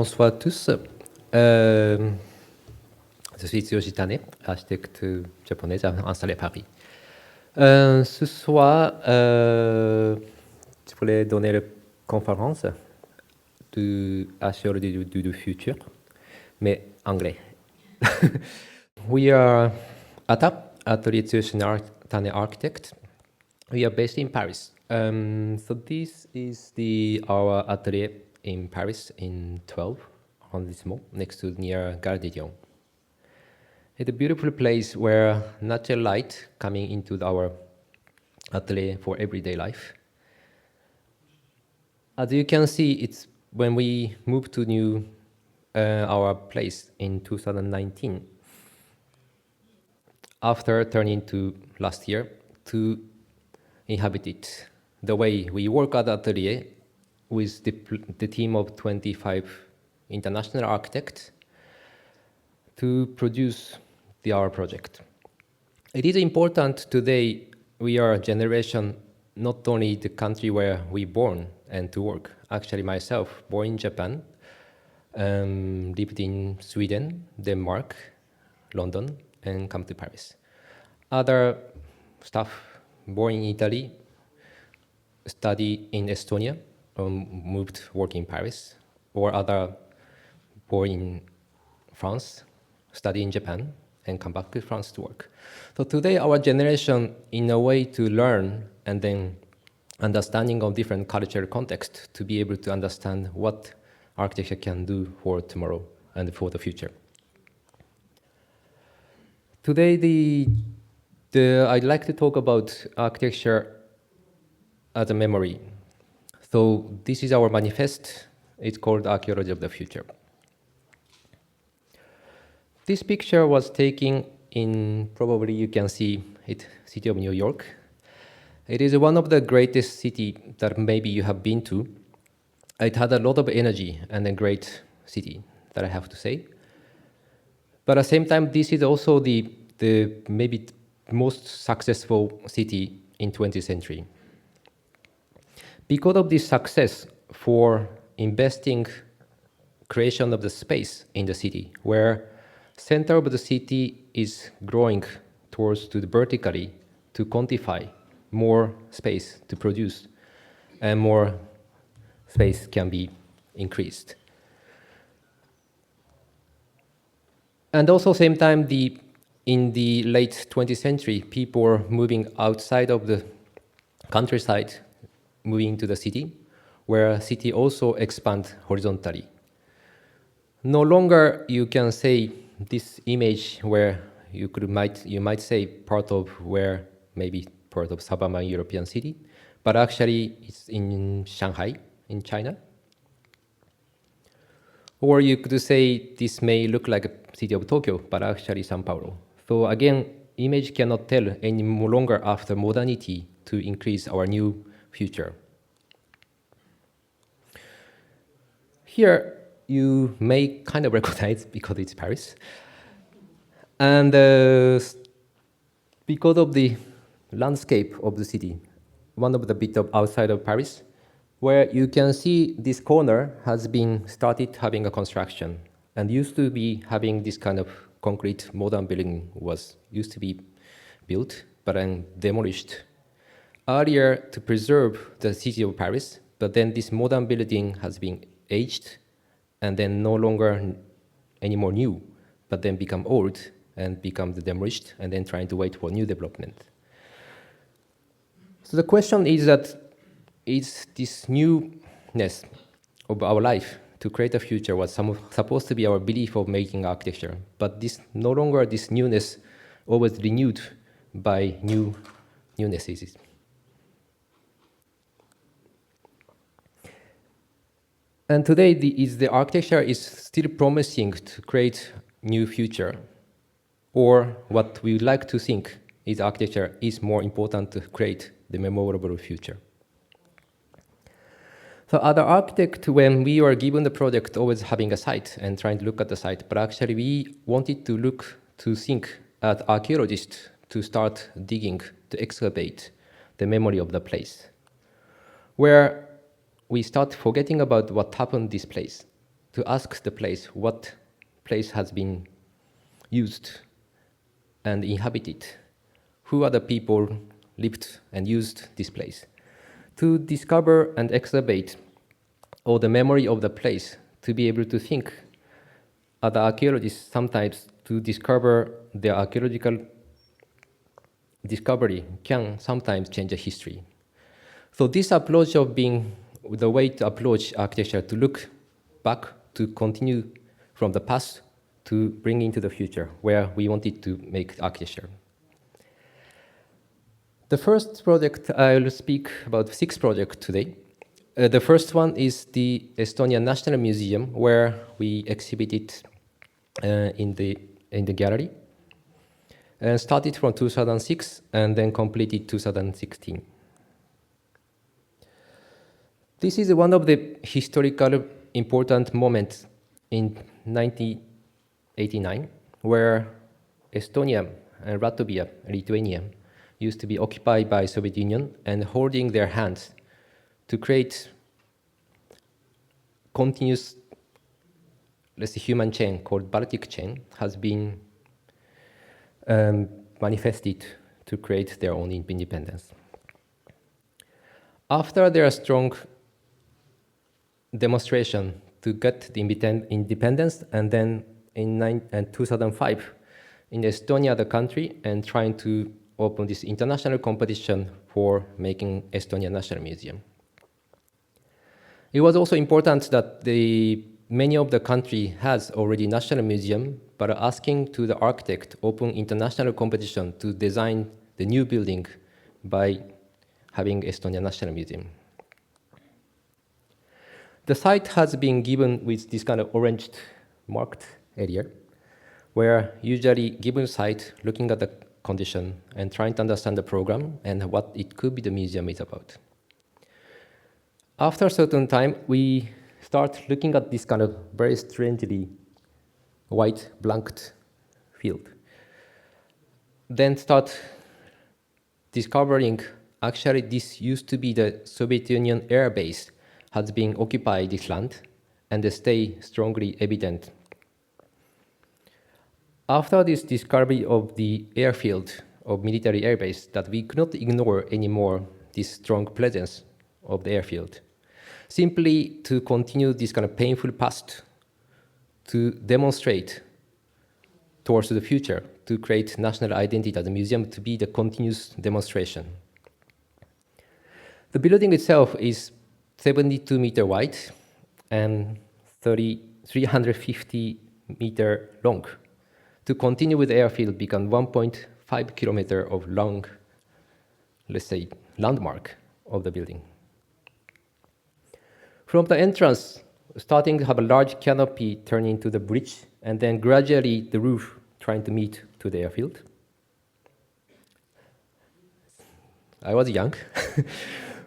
Bonsoir à tous. Je suis Tsuyoshi Tane, architecte japonais installé à Paris. Ce soir, je voulais donner une conférence sur du futur, mais anglais. We are ATTA, Atelier Tsuyoshi Tane Architects. We are based in Paris. So this is our atelier in Paris in 12 arrondissement, next to near Gare de Lyon. It's a beautiful place where natural light coming into our atelier for everyday life. As you can see, it's when we moved to our place in 2019, after turning to last year to inhabit it. The way we work at the atelier with the team of 25 international architects to produce our project. It is important today we are a generation, not only the country where we born and to work. Actually myself, born in Japan, lived in Sweden, Denmark, London, and come to Paris. Other staff born in Italy, study in Estonia, moved work in Paris, or other born in France, study in Japan, and come back to France to work. So today our generation, in a way to learn and then understanding of different cultural context to be able to understand what architecture can do for tomorrow and for the future. Today I'd like to talk about architecture as a memory. So this is our manifest. It's called Archaeology of the Future. This picture was taken in, probably you can see it, city of New York. It is one of the greatest cities that maybe you have been to. It had a lot of energy and a great city, that I have to say. But at the same time, this is also the maybe most successful city in 20th century. Because of this success for investing creation of the space in the city, where center of the city is growing towards to the vertically to quantify more space to produce, and more space can be increased. And also same time, in the late 20th century, people were moving outside of the countryside, moving to the city, where city also expand horizontally. No longer you can say this image where you might say part of where maybe part of suburban European city, but actually it's in Shanghai, in China. Or you could say this may look like a city of Tokyo, but actually Sao Paulo. So again, image cannot tell any longer after modernity to increase our new future. Here, you may kind of recognize because it's Paris. And because of the landscape of the city, one of the bit of outside of Paris, where you can see this corner has been started having a construction, and used to be having this kind of concrete modern building was used to be built, but then demolished earlier to preserve the city of Paris, but then this modern building has been aged and then no longer anymore new, but then become old and become demolished and then trying to wait for new development. So the question is that, is this newness of our life to create a future was supposed to be our belief of making architecture, but this no longer this newness always renewed by newnesses. And today, the architecture is still promising to create new future, or what we like to think is architecture is more important to create the memorable future. So as an architect, when we were given the project, always having a site and trying to look at the site, but actually we wanted to think as archaeologists to start digging, to excavate the memory of the place, where we start forgetting about what happened in this place. to ask the place what place has been used and inhabited, who are the people lived and used this place, to discover and excavate all the memory of the place, to be able to think as archaeologists sometimes to discover their archaeological discovery can sometimes change the history. So this approach of being the way to approach architecture, to look back, to continue from the past, to bring into the future, where we wanted to make architecture. The first project, I will speak about 6 projects today. The first one is the Estonian National Museum, where we exhibited in the gallery. Started from 2006 and then completed 2016. This is one of the historical important moments in 1989, where Estonia and Latvia, Lithuania, used to be occupied by Soviet Union and holding their hands to create continuous, let's say, human chain called Baltic chain has been manifested to create their own independence. After their strong demonstration to get the independence, and then in 2005 in Estonia, the country, and trying to open this international competition for making Estonia National Museum. It was also important that many of the country has already national museum, but asking to the architect open international competition to design the new building by having Estonia National Museum. The site has been given with this kind of orange marked area, where usually given site, looking at the condition and trying to understand the program and what it could be the museum is about. After a certain time, we start looking at this kind of very strangely white blanked field. Then start discovering actually this used to be the Soviet Union air base has been occupied this land and they stay strongly evident. After this discovery of the airfield of military air base, that we could not ignore anymore this strong presence of the airfield. Simply to continue this kind of painful past, to demonstrate towards the future, to create national identity as a museum, to be the continuous demonstration. The building itself is 72 meter wide and 350 meter long. To continue with the airfield become 1.5 kilometer of long, let's say, landmark of the building. From the entrance, starting to have a large canopy turning into the bridge, and then gradually the roof trying to meet to the airfield. I was young,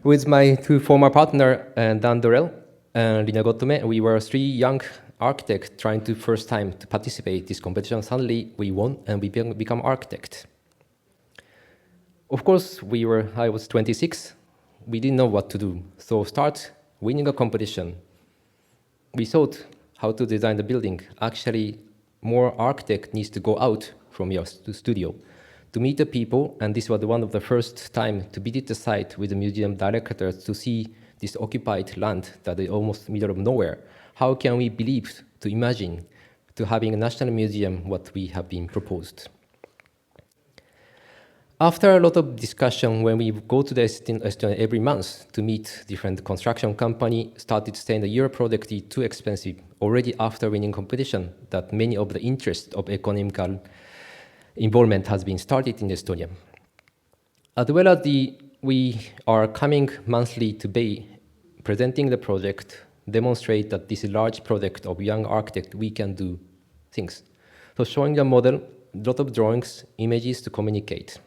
with my 2 former partners, Dan Dorell and Dorell Ghotmeh. We were 3 young architects trying to first time to participate in this competition. Suddenly we won and we become architects. Of course, I was 26. We didn't know what to do. So start winning a competition. We thought how to design the building. Actually, more architect needs to go out from your studio to meet the people, and this was one of the first time to visit the site with the museum directors to see this occupied land that is almost middle of nowhere. How can we believe, to imagine, to having a national museum what we have been proposed? After a lot of discussion, when we go to the Estonia every month to meet different construction company, started saying the your project is too expensive already after winning competition, that many of the interest of economical involvement has been started in Estonia. As well as we are coming monthly to be presenting the project, demonstrate that this large project of young architect, we can do things. So showing the model, a lot of drawings, images to communicate.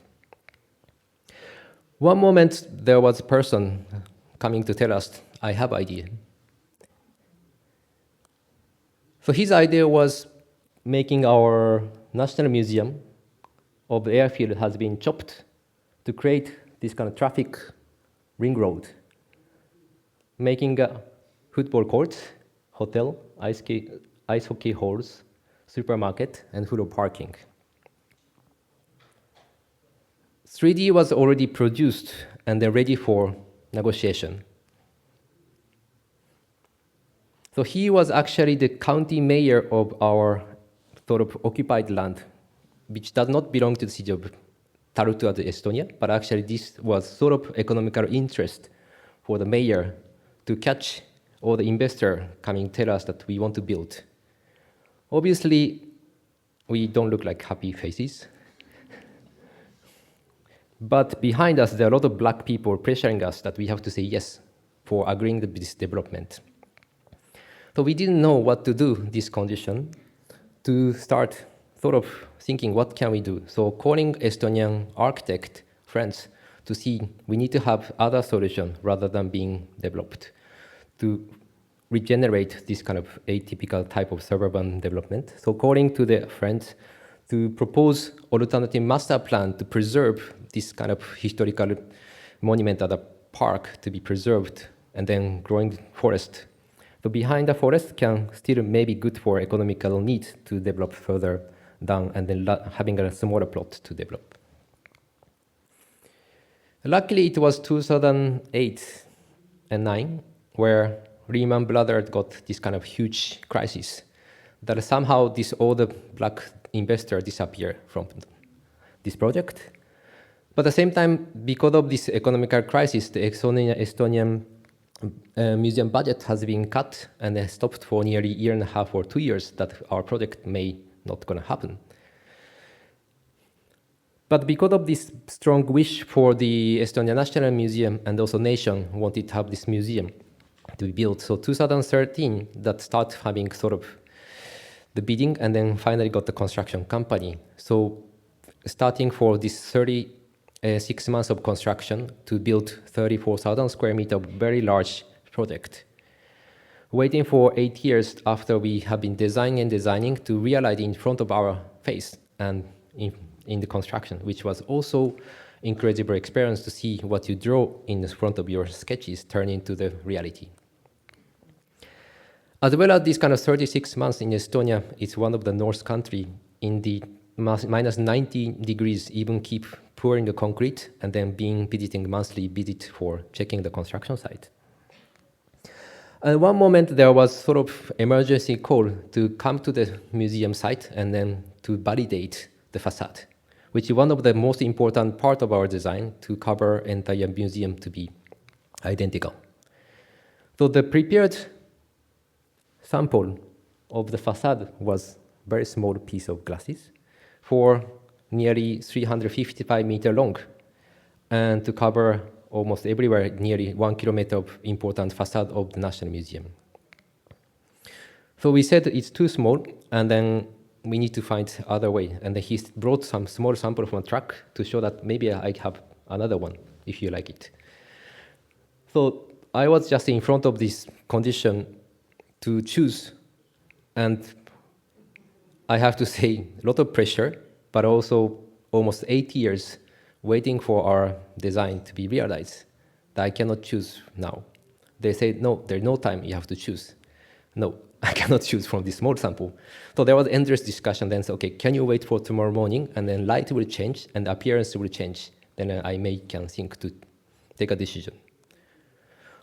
One moment there was a person coming to tell us, I have idea. So his idea was making our national museum of the airfield has been chopped to create this kind of traffic ring road, making a football court hotel, ice hockey halls, supermarket, and full of parking. 3D was already produced and then ready for negotiation. So he was actually the county mayor of our sort of occupied land, which does not belong to the city of Tartu as Estonia, but actually this was sort of economical interest for the mayor to catch all the investor coming tell us that we want to build. Obviously, we don't look like happy faces. But behind us, there are a lot of black people pressuring us that we have to say yes for agreeing to this development. So we didn't know what to do this condition to start sort of thinking, what can we do? So calling Estonian architect friends to see we need to have other solution rather than being developed to regenerate this kind of atypical type of suburban development. So calling to the friends to propose alternative master plan to preserve this kind of historical monument at a park to be preserved and then growing forest. So behind the forest can still maybe good for economical needs to develop further down and then having a smaller plot to develop. Luckily, it was 2008 and 9 where Lehman Brothers got this kind of huge crisis that somehow this all the black investor disappeared from this project. But at the same time, because of this economical crisis, the Estonian museum budget has been cut and stopped for nearly a year and a half or 2 years that our project may not going to happen. But because of this strong wish for the Estonian National Museum and also nation wanted to have this museum to be built, so 2013 that started having sort of the bidding and then finally got the construction company. So starting for this 36 months of construction to build 34,000 square meter very large project. Waiting for 8 years after we have been designing and designing to realize in front of our face and in the construction, which was also incredible experience to see what you draw in the front of your sketches turn into the reality. As well as this kind of 36 months in Estonia, it's one of the north country in the minus 90 degrees, even keep pouring the concrete and then being visiting monthly visit for checking the construction site. At one moment, there was sort of emergency call to come to the museum site and then to validate the facade, which is one of the most important part of our design to cover entire museum to be identical. So the prepared sample of the facade was very small piece of glasses for nearly 355 meter long and to cover almost everywhere nearly 1 kilometer of important facade of the National Museum. So we said it's too small and then we need to find other way. And then he brought some small sample from a truck to show that maybe I have another one if you like it. So I was just in front of this condition to choose, and I have to say a lot of pressure, but also almost 8 years waiting for our design to be realized that I cannot choose now. They say, no, there's no time, you have to choose. No, I cannot choose from this small sample. So there was endless discussion then, okay, can you wait for tomorrow morning and then light will change and appearance will change. Then I can think to take a decision.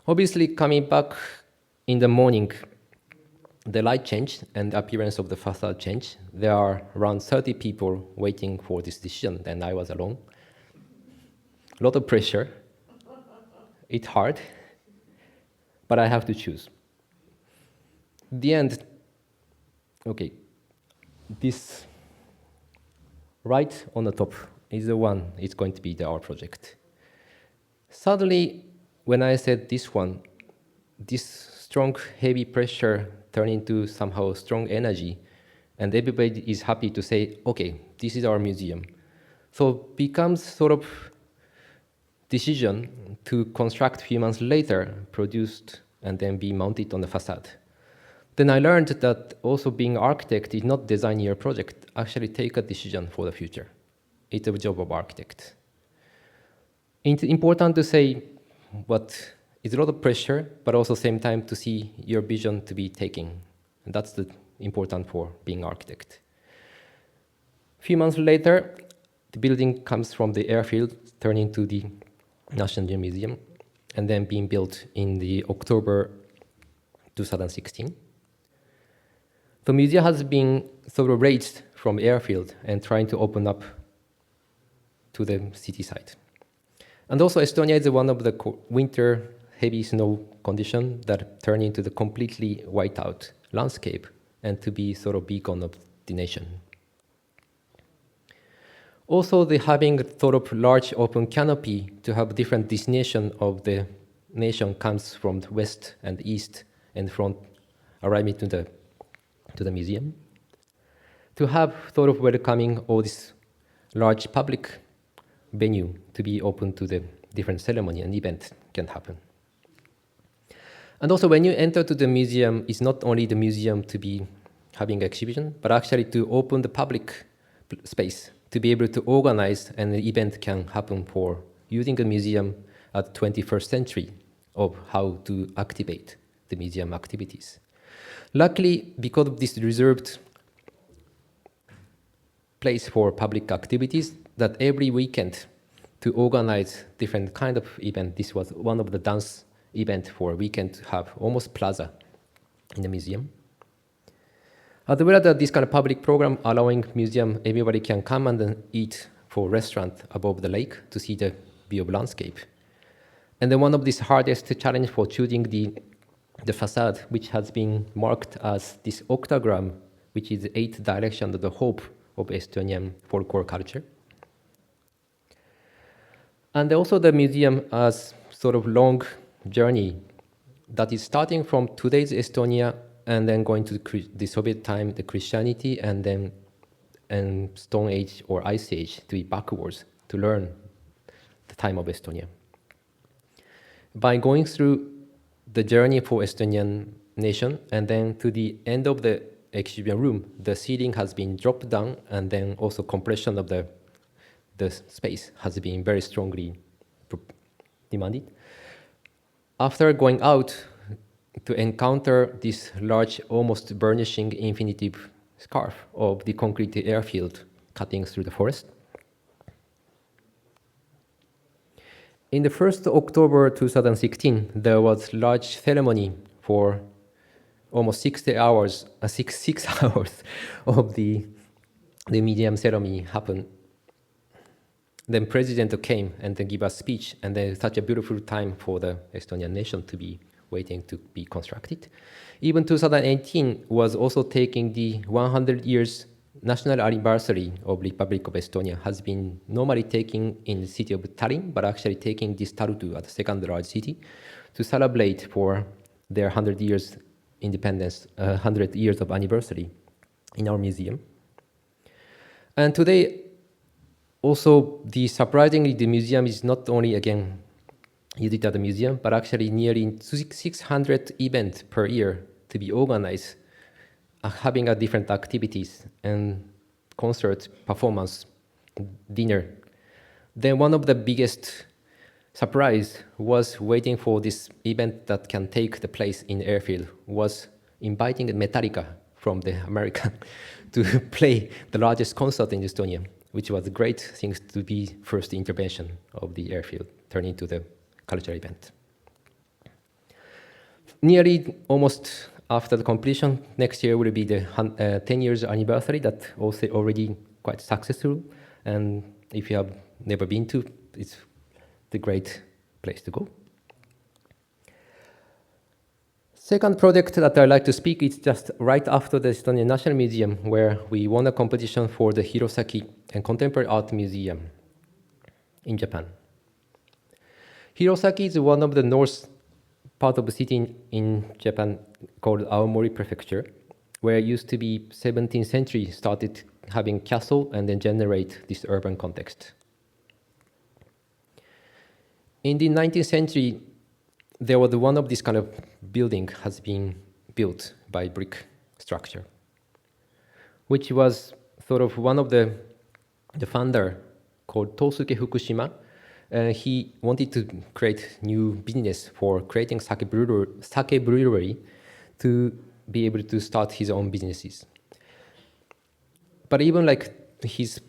Obviously coming back in the morning, the light changed and the appearance of the facade changed. There are around 30 people waiting for this decision, and I was alone. A lot of pressure. It's hard, but I have to choose. The end, okay, this right on the top is the one, it's going to be our project. Suddenly, when I said this one, this strong, heavy pressure turned into somehow strong energy, and everybody is happy to say, okay, this is our museum. So becomes sort of decision to construct a few months later, produced, and then be mounted on the facade. Then I learned that also being architect is not design your project, actually take a decision for the future. It's a job of architect. It's important to say what it's a lot of pressure, but also same time to see your vision to be taken. And that's the important for being architect. A few months later, the building comes from the airfield, turning into the National Museum, and then being built in the October 2016. The museum has been sort of raised from airfield and trying to open up to the city side. And also Estonia is one of the winter heavy snow condition that turn into the completely white out landscape and to be sort of beacon of the nation. Also, the having sort of large open canopy to have different destination of the nation comes from the west and east and from arriving to the museum. To have sort of welcoming all this large public venue to be open to the different ceremony and event can happen. And also when you enter to the museum, it's not only the museum to be having exhibition, but actually to open the public space to be able to organize and the event can happen for using the museum at 21st century of how to activate the museum activities. Luckily, because of this reserved place for public activities, that every weekend to organize different kind of event. This was one of the dance event for a weekend to have almost plaza in the museum. As well as this kind of public program allowing museum, everybody can come and then eat for restaurant above the lake to see the view of landscape. And then one of these hardest challenge for choosing the facade, which has been marked as this octagram, which is the 8th direction of the hope of Estonian folklore culture. And also the museum as sort of long journey that is starting from today's Estonia and then going to the Soviet time, the Christianity, and then Stone Age or Ice Age to be backwards to learn the time of Estonia. By going through the journey for Estonian nation and then to the end of the exhibition room, the ceiling has been dropped down and then also compression of the space has been very strongly demanded. After going out to encounter this large, almost burnishing infinitive scarf of the concrete airfield cutting through the forest. In the 1st October 2016, there was large ceremony for almost 60 hours, 6 hours of the museum ceremony happened. Then President came and then give a speech, and then such a beautiful time for the Estonian nation to be waiting to be constructed. Even 2018 was also taking the 100 years national anniversary of Republic of Estonia, has been normally taken in the city of Tallinn, but actually taking this Tartu as the second largest city to celebrate for their 100 years independence, 100 years of anniversary in our museum. And today, also, surprisingly, the museum is not only, again, used at the museum, but actually nearly 600 events per year to be organized, having different activities and concert, performance, dinner. Then one of the biggest surprise was waiting for this event that can take the place in the airfield, was inviting Metallica from the America to play the largest concert in Estonia, which was a great thing to be first intervention of the airfield, turning to the cultural event. Nearly almost after the completion, next year will be the 10 years anniversary that also already quite successful. And if you have never been to, it's the great place to go. Second project that I'd like to speak is just right after the Estonian National Museum, where we won a competition for the Hirosaki and Contemporary Art Museum in Japan. Hirosaki is one of the north part of the city in Japan called Aomori Prefecture, where it used to be 17th century started having castle and then generate this urban context. In the 19th century, there was one of this kind of building has been built by brick structure, which was sort of one of the founder called Tosuke Fukushima, He wanted to create new business for creating sake brewery to be able to start his own businesses. But even like his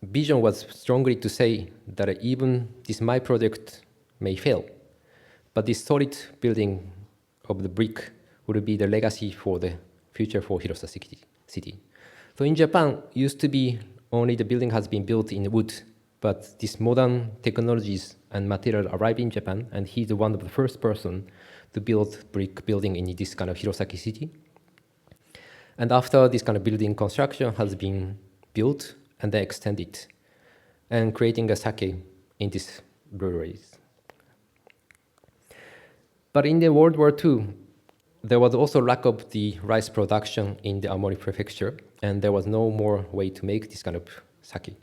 vision was strongly to say that even this my project may fail, but this solid building of the brick would be the legacy for the future for Hirosha city. So in Japan, used to be only the building has been built in wood, but these modern technologies and material arrived in Japan, and he's one of the first person to build brick building in this kind of Hirosaki city. And after this kind of building construction has been built and then extended, and creating a sake in these breweries. But in the World War II, there was also lack of the rice production in the Aomori prefecture, and there was no more way to make this kind of sake.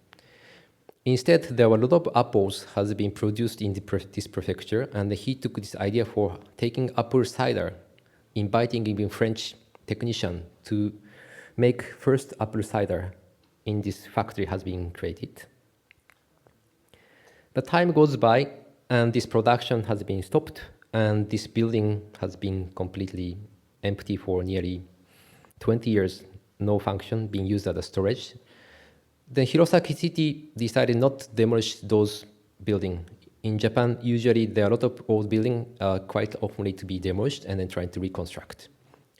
Instead, there were a lot of apples has been produced in this prefecture, and he took this idea for taking apple cider, inviting even French technician to make first apple cider in this factory has been created. The time goes by, and this production has been stopped, and this building has been completely empty for nearly 20 years, no function, being used as a storage. Then Hirosaki city decided not to demolish those buildings. In Japan, usually there are a lot of old buildings quite often to be demolished and then trying to reconstruct.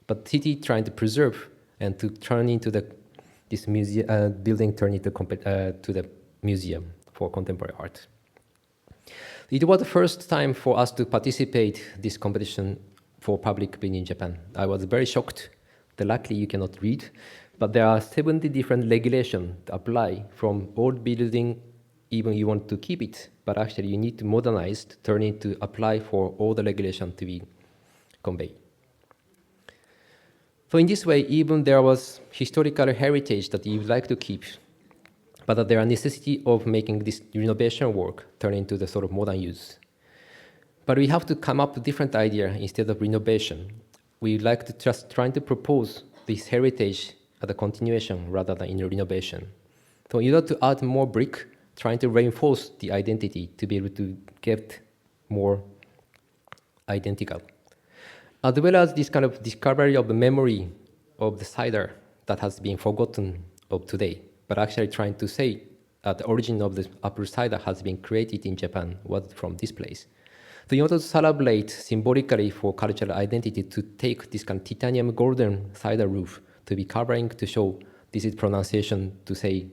But city trying to preserve and to turn into this museum building, turn into to the museum for contemporary art. It was the first time for us to participate this competition for public building in Japan. I was very shocked that luckily you cannot read, but there are 70 different regulations to apply from old building, even you want to keep it, but actually you need to modernize, turn it to apply for all the regulations to be conveyed. So in this way, even there was historical heritage that you would like to keep, but there are necessity of making this renovation work turn into the sort of modern use. But we have to come up with different idea instead of renovation. We like to just try to propose this heritage as a continuation rather than in a renovation. So in order to add more brick, trying to reinforce the identity to be able to get more identical. As well as this kind of discovery of the memory of the cider that has been forgotten of today, but actually trying to say that the origin of the apple cider has been created in Japan was from this place. So in order to celebrate symbolically for cultural identity, to take this kind of titanium golden cider roof to be covering to show this is pronunciation to say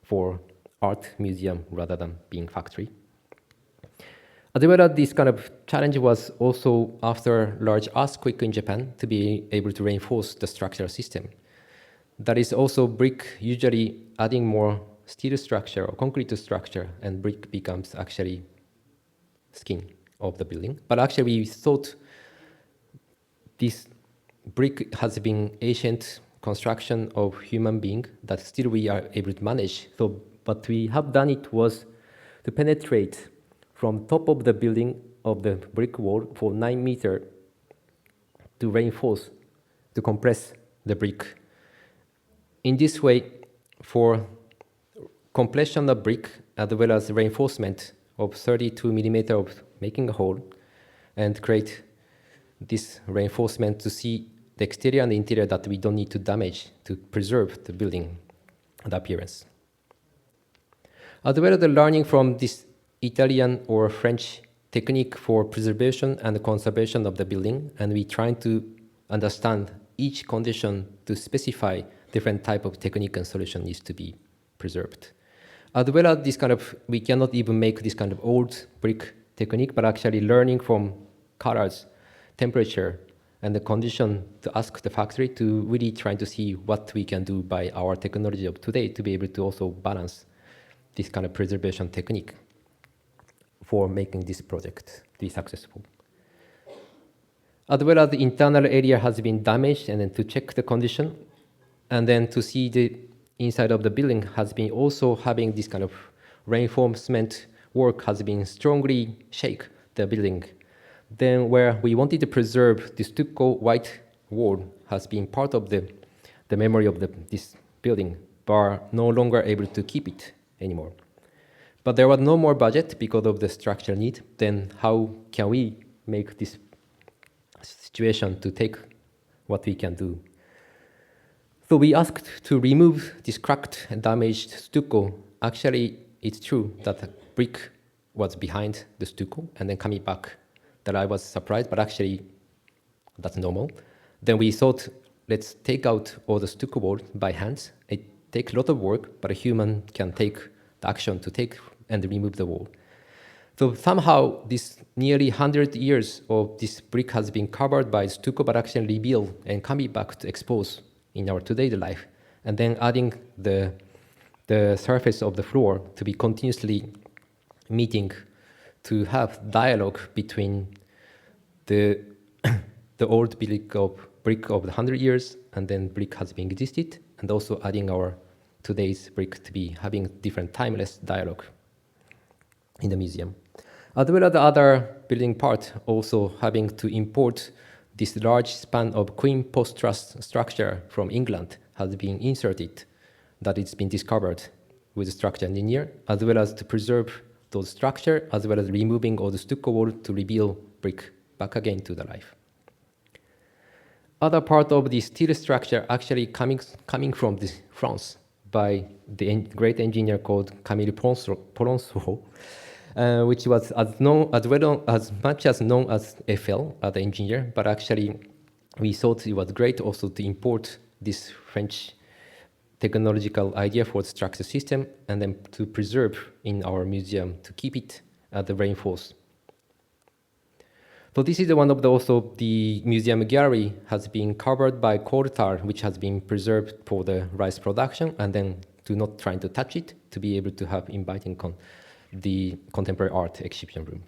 for art museum rather than being factory. As well as this kind of challenge was also after large earthquake in Japan to be able to reinforce the structural system. That is also brick usually adding more steel structure or concrete structure, and brick becomes actually skin of the building. But actually we thought this brick has been ancient construction of human being that still we are able to manage. So what we have done it was to penetrate from top of the building of the brick wall for 9 meters to reinforce, to compress the brick. In this way, for compression of brick as well as reinforcement of 32 millimeters of making a hole and create this reinforcement to see the exterior and the interior that we don't need to damage to preserve the building and appearance. As well as the learning from this Italian or French technique for preservation and conservation of the building, and we trying to understand each condition to specify different type of technique and solution needs to be preserved. As well as this kind of, we cannot even make this kind of old brick technique, but actually learning from colors, temperature, and the condition to ask the factory to really try to see what we can do by our technology of today to be able to also balance this kind of preservation technique for making this project be successful. As well as the internal area has been damaged, and then to check the condition, and then to see the inside of the building has been also having this kind of reinforcement work has been strongly shake the building. Then where we wanted to preserve the stucco white wall has been part of the memory of this building, but are no longer able to keep it anymore. But there was no more budget because of the structural need. Then how can we make this situation to take what we can do? So we asked to remove this cracked and damaged stucco. Actually, it's true that the brick was behind the stucco and then coming back, that I was surprised, but actually that's normal. Then we thought, let's take out all the stucco wall by hand. It takes a lot of work, but a human can take the action to take and remove the wall. So somehow this nearly 100 years of this brick has been covered by stucco, but actually revealed and coming back to expose in our today's life, and then adding the surface of the floor to be continuously meeting, to have dialogue between the old brick of the 100 years, and then brick has been existed, and also adding our today's brick to be having different timeless dialogue in the museum. As well as the other building part, also having to import this large span of queen post-truss structure from England has been inserted, that it's been discovered with the structure engineer, as well as to preserve those structure, as well as removing all the stucco wall to reveal brick back again to the life. Other part of the steel structure actually coming from France by the great engineer called Camille Polonceau, which was as much as known as Eiffel, the engineer, but actually we thought it was great also to import this French technological idea for the structure system and then to preserve in our museum to keep it at the reinforce. So this is one of also the museum gallery has been covered by coal tar, which has been preserved for the rice production, and then to not trying to touch it, to be able to have inviting the contemporary art exhibition room.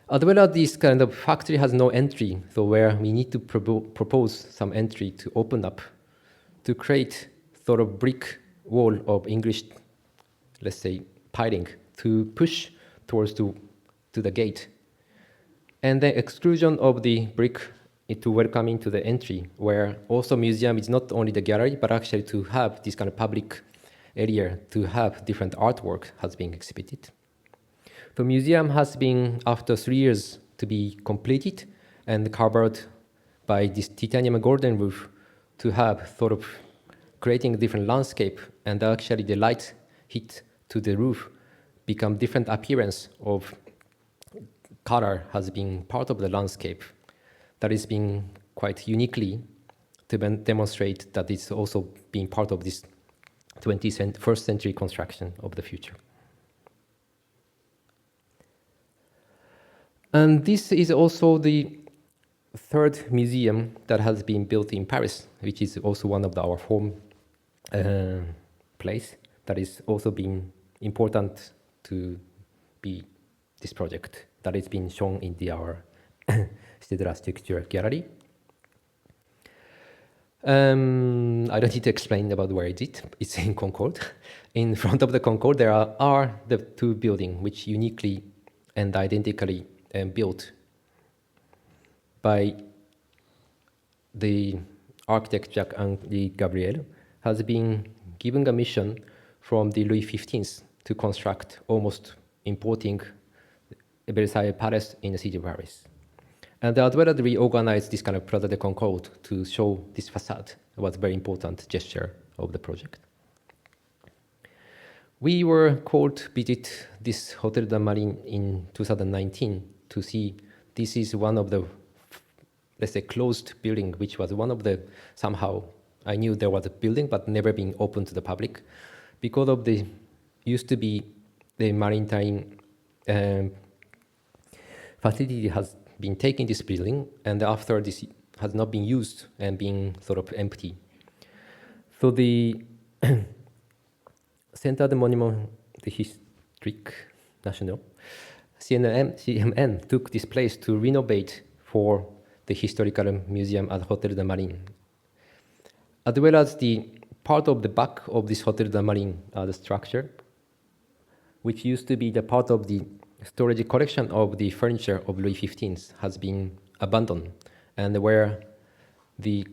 As well as this kind of factory has no entry, so where we need to propose some entry to open up, to create sort of brick wall of English, let's say, piling, to push towards to the gate. And the exclusion of the brick to welcoming to the entry, where also museum is not only the gallery, but actually to have this kind of public area to have different artwork has been exhibited. The museum has been, after 3 years, to be completed and covered by this titanium golden roof to have sort of creating different landscape, and actually the light hit to the roof become different appearance of color has been part of the landscape that is being quite uniquely to demonstrate that it's also being part of this 21st century construction of the future. And this is also the third museum that has been built in Paris, which is also one of our home place that is also being important to be this project that is being shown in our Stedler Architecture Gallery. I don't need to explain about where it is. It's in Concorde. In front of the Concorde, there are the two buildings which uniquely and identically built by the architect Jacques-Henri Gabriel, has been given a mission from the Louis XV to construct almost importing Versailles Palace in the city of Paris. And as well as reorganize this kind of Plaza de Concorde to show this facade was a very important gesture of the project. We were called to visit this Hôtel de Marine in 2019 to see this is one of the, let's say, closed building, which was one of the, somehow, I knew there was a building, but never been open to the public because of the, used to be the maritime facility has been taking this building, and after this has not been used and being sort of empty. So the Centre de Monument de Historique National, CMN, took this place to renovate for the historical museum at Hôtel de Marine. As well as the part of the back of this Hôtel de Marine, the structure, which used to be the part of the storage collection of the furniture of Louis XV, has been abandoned, and where the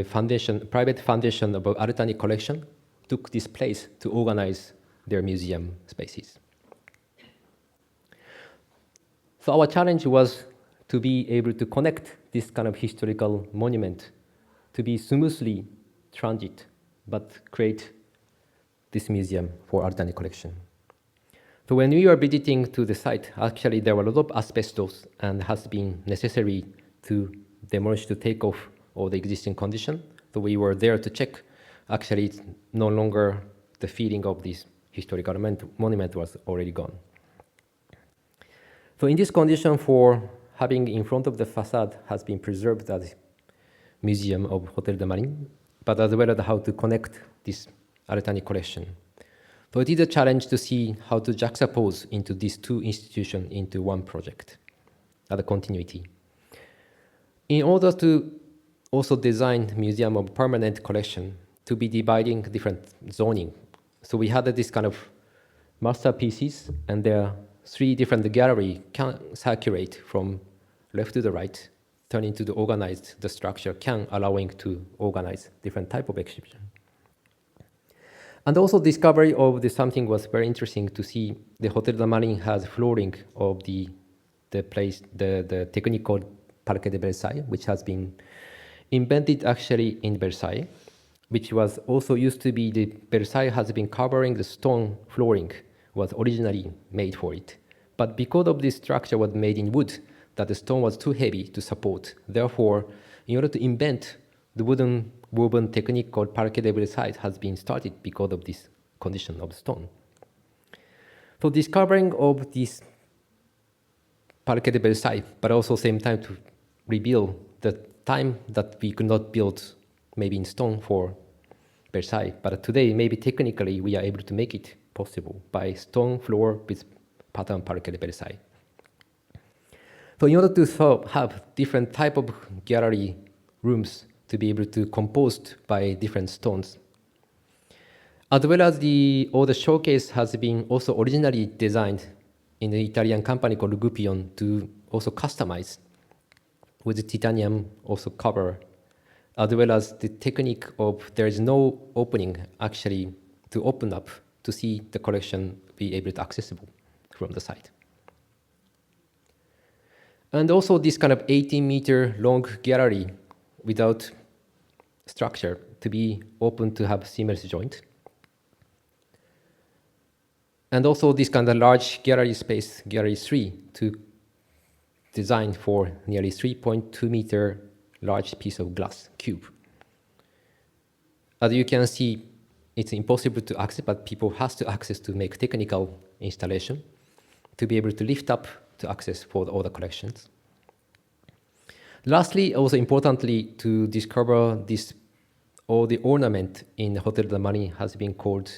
foundation, private foundation of Altani collection took this place to organize their museum spaces. So our challenge was to be able to connect this kind of historical monument to be smoothly transit, but create this museum for Alternate collection. So when we were visiting to the site, actually there were a lot of asbestos and has been necessary to demolish, to take off all the existing condition. So we were there to check. Actually, it's no longer the feeling of this historical monument was already gone. So in this condition, for having in front of the facade has been preserved as museum of Hotel de Marine, but as well as how to connect this Alternate collection. So it is a challenge to see how to juxtapose into these two institutions into one project, as a continuity. In order to also design museum of permanent collection to be dividing different zoning. So we had this kind of masterpieces, and there are 3 different galleries can circulate from left to the right, turn into the organized, the structure can allowing to organize different type of exhibition. And also discovery of this something was very interesting to see. The Hotel de Marine has flooring of the place, the technical Parquet de Versailles, which has been invented actually in Versailles, which was also used to be the Versailles has been covering the stone flooring was originally made for it. But because of this structure was made in wood, that the stone was too heavy to support. Therefore, in order to invent the wooden woven technique called Parquet de Versailles has been started because of this condition of stone. So discovering of this Parquet de Versailles, but also same time to reveal the time that we could not build maybe in stone for Versailles, but today maybe technically we are able to make it possible by stone floor with pattern Parquet de Versailles. So in order to have different type of gallery rooms to be able to composed by different stones, as well as all the showcase has been also originally designed in the Italian company called Gupion to also customize with the titanium also cover, as well as the technique of there is no opening actually to open up to see the collection be able to accessible from the site. And also this kind of 18-meter long gallery without structure to be open to have seamless joint. And also this kind of large gallery space, gallery 3, to design for nearly 3.2 meter large piece of glass cube. As you can see, it's impossible to access, but people has to access to make technical installation to be able to lift up to access for all the collections. Lastly, also importantly, to discover this, all the ornament in Hotel de Marine has been called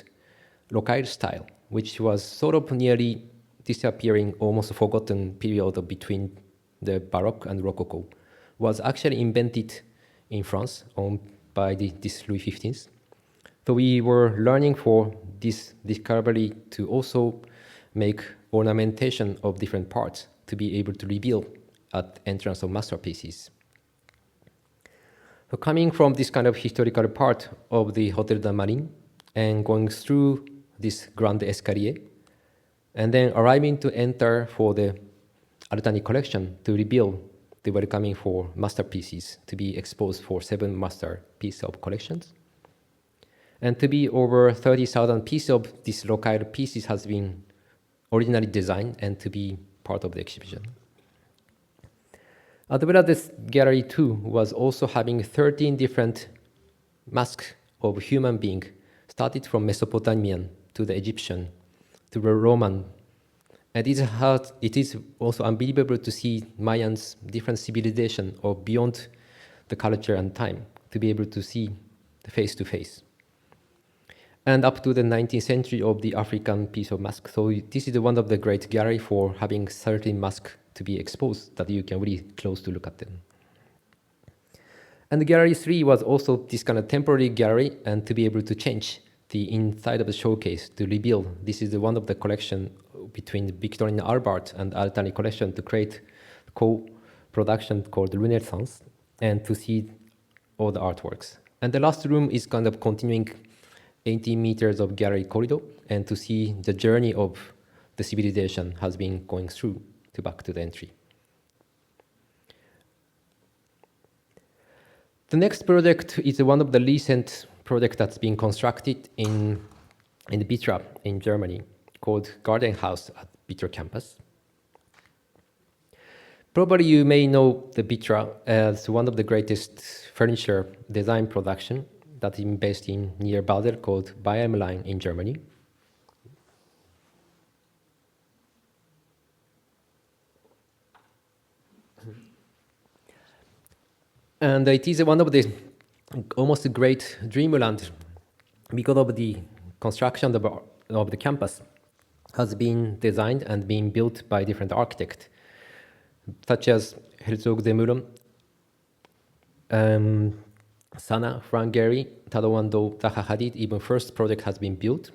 locale style, which was sort of nearly disappearing, almost forgotten period between the Baroque and Rococo, was actually invented in France by this Louis XV. So we were learning for this discovery to also make ornamentation of different parts to be able to reveal at entrance of masterpieces. So coming from this kind of historical part of the Hotel de Marine and going through this grand escalier, and then arriving to enter for the Alternate collection to reveal the welcoming for masterpieces to be exposed for 7 masterpieces of collections. And to be over 30,000 pieces of these locale pieces has been originally designed and to be part of the exhibition. As well as this gallery 2 was also having 13 different masks of human being, started from Mesopotamian to the Egyptian to the Roman. And it is also unbelievable to see Mayans' different civilization or beyond the culture and time to be able to see the face to face. And up to the 19th century of the African piece of mask. So this is one of the great gallery for having certain masks to be exposed that you can really close to look at them. And the gallery 3 was also this kind of temporary gallery and to be able to change the inside of the showcase to reveal this is one of the collection between the Victorian Albert and Alternate collection to create co-production called Renaissance and to see all the artworks. And the last room is kind of continuing 80 meters of gallery corridor and to see the journey of the civilization has been going through to back to the entry. The next project is one of the recent projects that's been constructed in Vitra in Germany called Garden House at Vitra campus. Probably you may know the Vitra as one of the greatest furniture design production that is based in near Basel called Bayern Line in Germany. And it is one of the almost a great dreamland because of the construction of the campus has been designed and been built by different architects, such as Herzog de Meuron, Sana, Frank Gehry, Tadawando, Zaha Hadid, even first project has been built,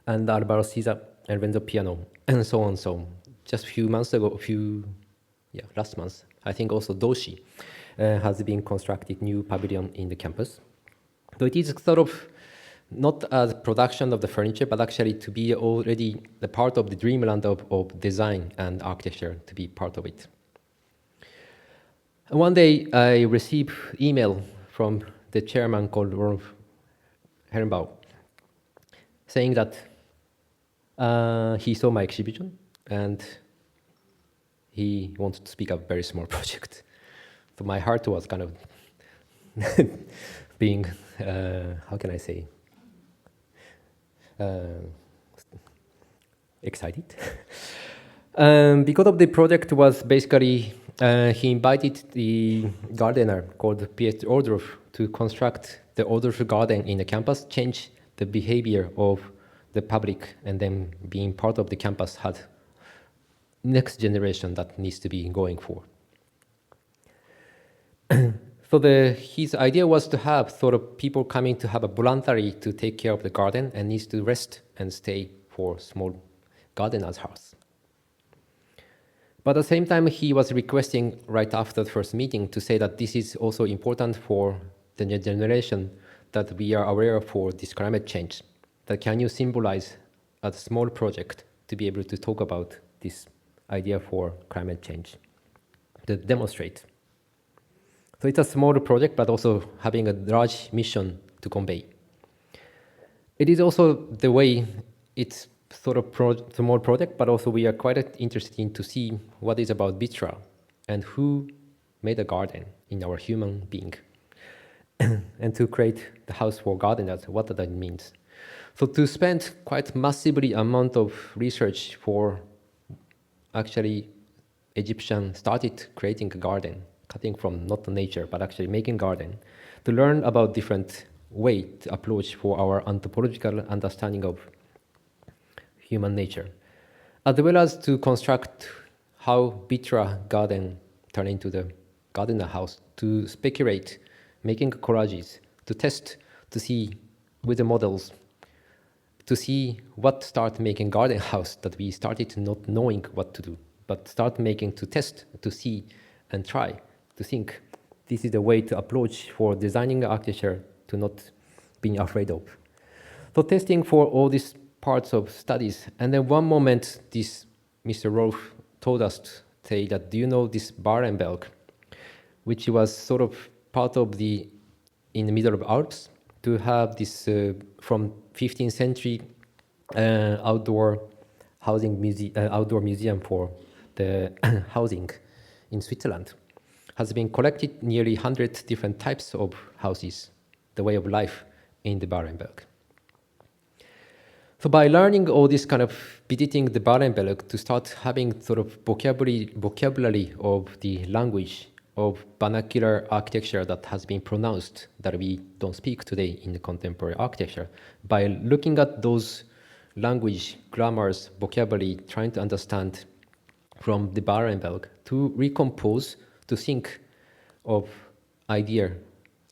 and Alvaro Siza and Renzo Piano, and so on. So just a few months ago, last month, I think also Doshi has been constructed new pavilion in the campus. So it is sort of not as production of the furniture, but actually to be already the part of the dreamland of design and architecture, to be part of it. And one day I received email from the chairman called Rolf Herrenbau saying that he saw my exhibition and he wanted to speak of a very small project. So my heart was kind of being, how can I say, excited. Because of the project was basically, he invited the gardener called Piet Ordorff to construct the Ordorff garden in the campus, change the behavior of the public, and then being part of the campus had next generation that needs to be going for. So his idea was to have sort of people coming to have a voluntary to take care of the garden and needs to rest and stay for small gardener's house. But at the same time, he was requesting right after the first meeting to say that this is also important for the new generation that we are aware of for this climate change. That can you symbolize a small project to be able to talk about this idea for climate change, to demonstrate. So it's a small project, but also having a large mission to convey. It is also the way it's sort of small project, but also we are quite interested in to see what is about Vitra and who made a garden in our human being and to create the house for gardeners, what that means. So to spend quite massively amount of research for actually Egyptian started creating a garden, cutting from not the nature, but actually making garden, to learn about different way to approach for our anthropological understanding of human nature, as well as to construct how Vitra garden turned into the gardener house, to speculate, making collages, to test, to see with the models, to see what start making garden house that we started not knowing what to do, but start making to test, to see and try, to think this is the way to approach for designing architecture to not being afraid of. So testing for all these parts of studies. And then one moment, this Mr. Rolf told us, say that, do you know this Barenberg, which was sort of part of in the middle of Alps, to have this from 15th century outdoor museum for the housing in Switzerland, has been collected nearly 100 different types of houses, the way of life in the Barenberg. So by learning all this kind of visiting the Barenberg to start having sort of vocabulary of the language of vernacular architecture that has been pronounced that we don't speak today in the contemporary architecture, by looking at those language, grammars, vocabulary, trying to understand from the Barenberg to recompose, to think of idea,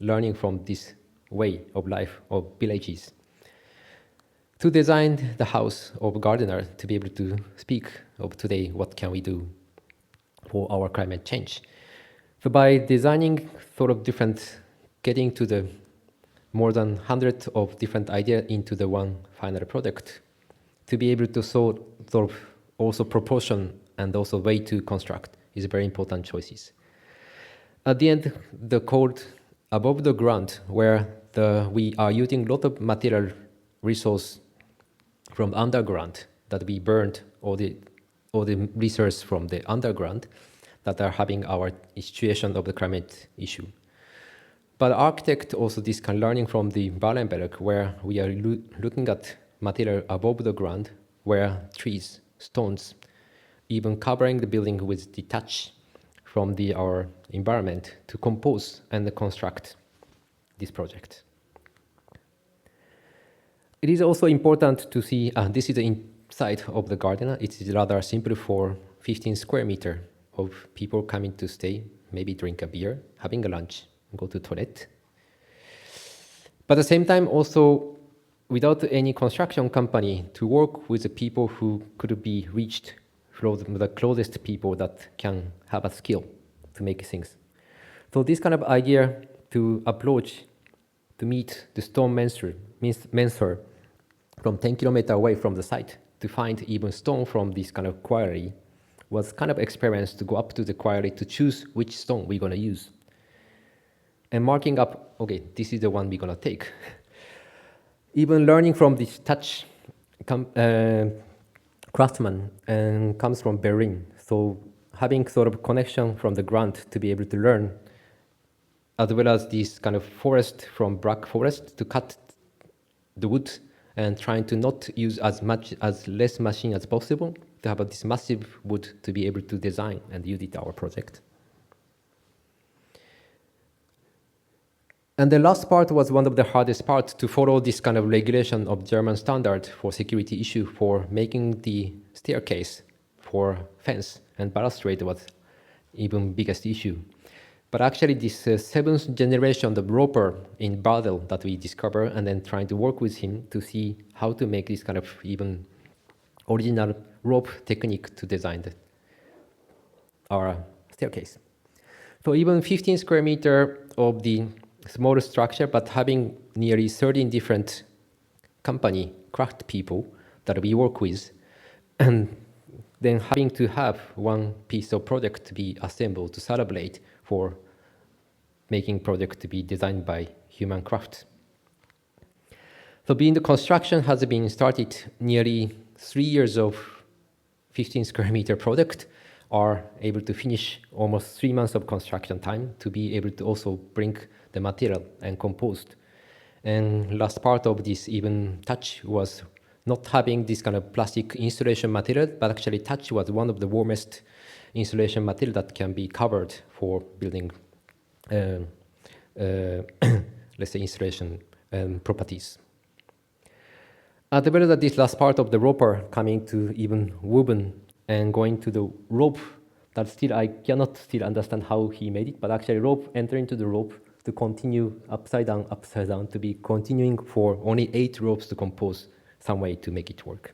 learning from this way of life of villages, to design the house of gardener to be able to speak of today, what can we do for our climate change. So by designing sort of different, getting to the more than hundreds of different ideas into the one final product to be able to sort of also proportion and also way to construct is very important choices. At the end, the code above the ground, where we are using a lot of material resource from underground that we burned all the resources from the underground that are having our situation of the climate issue. But architect also this kind of learning from the Wallenberg, where we are looking at material above the ground, where trees, stones, even covering the building with the touch from our environment to compose and construct this project. It is also important to see, this is the inside of the garden. It is rather simple for 15 square meter of people coming to stay, maybe drink a beer, having a lunch, go to toilet. But at the same time, also without any construction company to work with the people who could be reached from the closest people that can have a skill to make things. So this kind of idea to approach to meet the stone mentor from 10 kilometers away from the site to find even stone from this kind of quarry was kind of experience to go up to the quarry to choose which stone we're going to use. And marking up, okay, this is the one we're going to take. Even learning from this touch craftsman and comes from Berlin. So having sort of connection from the ground to be able to learn, as well as this kind of forest from black forest to cut the wood and trying to not use as less machine as possible to have this massive wood to be able to design and use it our project. And the last part was one of the hardest parts, to follow this kind of regulation of German standard for security issue for making the staircase for fence and balustrade was even biggest issue. But actually this seventh generation of roper in Basel that we discovered, and then trying to work with him to see how to make this kind of even original rope technique to design our staircase. So even 15 square meter of the smaller structure, but having nearly 13 different company, craft people that we work with, and then having to have one piece of project to be assembled to celebrate for making project to be designed by human craft. So being the construction has been started nearly 3 years of 15 square meter product, are able to finish almost 3 months of construction time to be able to also bring the material and composed. And last part of this even touch was not having this kind of plastic insulation material, but actually touch was one of the warmest insulation material that can be covered for building, let's say, insulation properties. As well as this last part of the roper coming to even woven and going to the rope, that still I cannot still understand how he made it, but actually rope entering to the rope to continue upside down to be continuing for only 8 ropes to compose some way to make it work.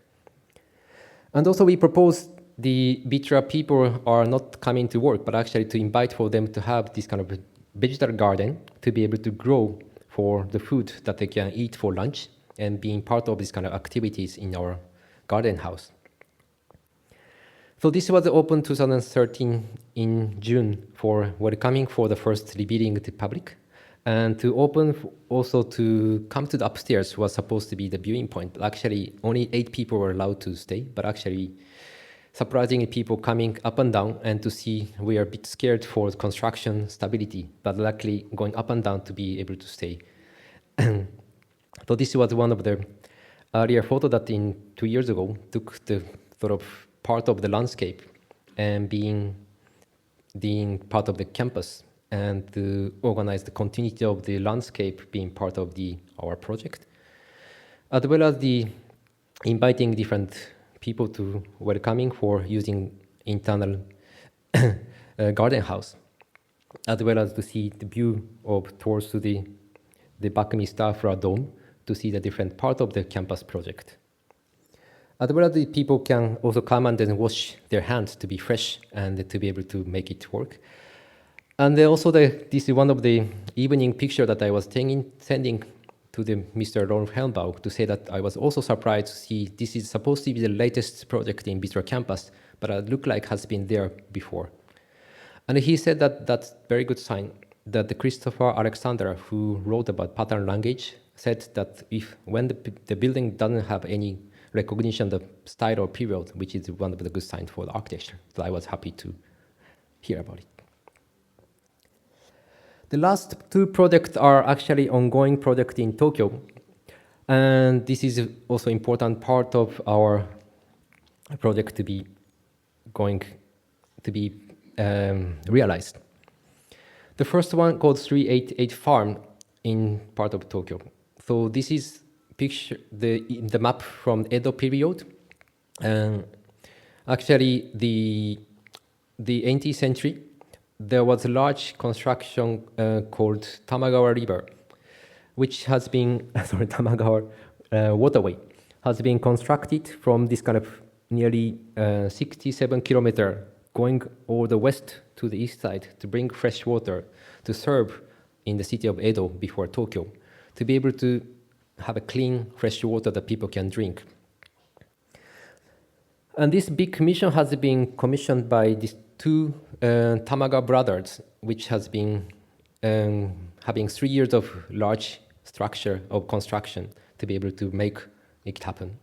And also we propose the Vitra people are not coming to work, but actually to invite for them to have this kind of vegetable garden to be able to grow for the food that they can eat for lunch and being part of these kind of activities in our garden house. So this was opened 2013 in June for welcoming for the first revealing the public. And to open also to come to the upstairs was supposed to be the viewing point, but actually only 8 people were allowed to stay, but actually surprisingly people coming up and down and to see we are a bit scared for construction stability, but luckily going up and down to be able to stay. So this was one of the earlier photo that in 2 years ago took the sort of part of the landscape and being part of the campus and to organize the continuity of the landscape being part of our project, as well as the inviting different people to welcoming for using internal garden house, as well as to see the view of towards to the Buckminster Dome to see the different part of the campus project. As well as the people can also come and then wash their hands to be fresh and to be able to make it work. And then also this is one of the evening picture that I was sending to the Mr. Rolf Helmbaugh to say that I was also surprised to see this is supposed to be the latest project in Bistro Campus, but it looked like has been there before. And he said that that's very good sign that the Christopher Alexander, who wrote about pattern language, said that when the building doesn't have any recognition of style or period, which is one of the good signs for the architecture. So I was happy to hear about it. The last two projects are actually ongoing project in Tokyo. And this is also important part of our project to be realized. The first one called 388 Farm in part of Tokyo. So this is picture the map from Edo period. Actually, the 18th century, there was a large construction called Tamagawa River, which has been, Tamagawa waterway, has been constructed from this kind of nearly 67 kilometer going all the west to the east side to bring fresh water to serve in the city of Edo before Tokyo, to be able to have a clean, fresh water that people can drink. And this big mission has been commissioned by these two Tamagawa brothers, which has been having 3 years of large structure of construction to be able to make it happen.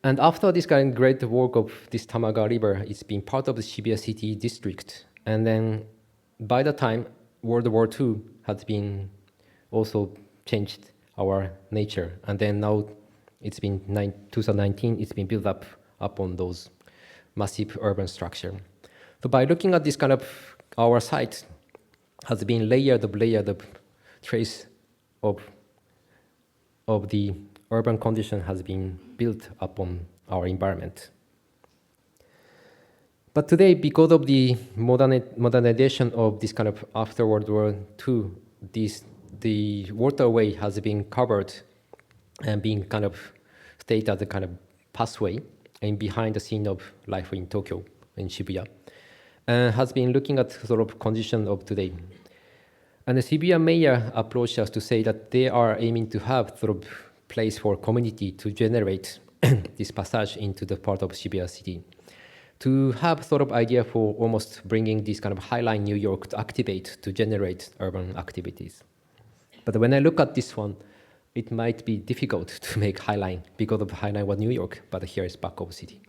And after this kind of great work of this Tamagawa River, it's been part of the Shibuya City district. And then by the time World War II has been also changed our nature. And then now it's been 2019, it's been built up on those massive urban structure. So by looking at this kind of, our site has been layered of trace of the urban condition has been built upon our environment. But today, because of the modernization of this kind of after World War II, the waterway has been covered and being kind of stayed as a kind of pathway and behind the scene of life in Tokyo, in Shibuya, and has been looking at sort of condition of today. And the Shibuya mayor approached us to say that they are aiming to have sort of place for community to generate this passage into the part of Shibuya city, to have sort of idea for almost bringing this kind of highline New York to activate, to generate urban activities. But when I look at this one, it might be difficult to make highline because of highline was New York, but here is back of city.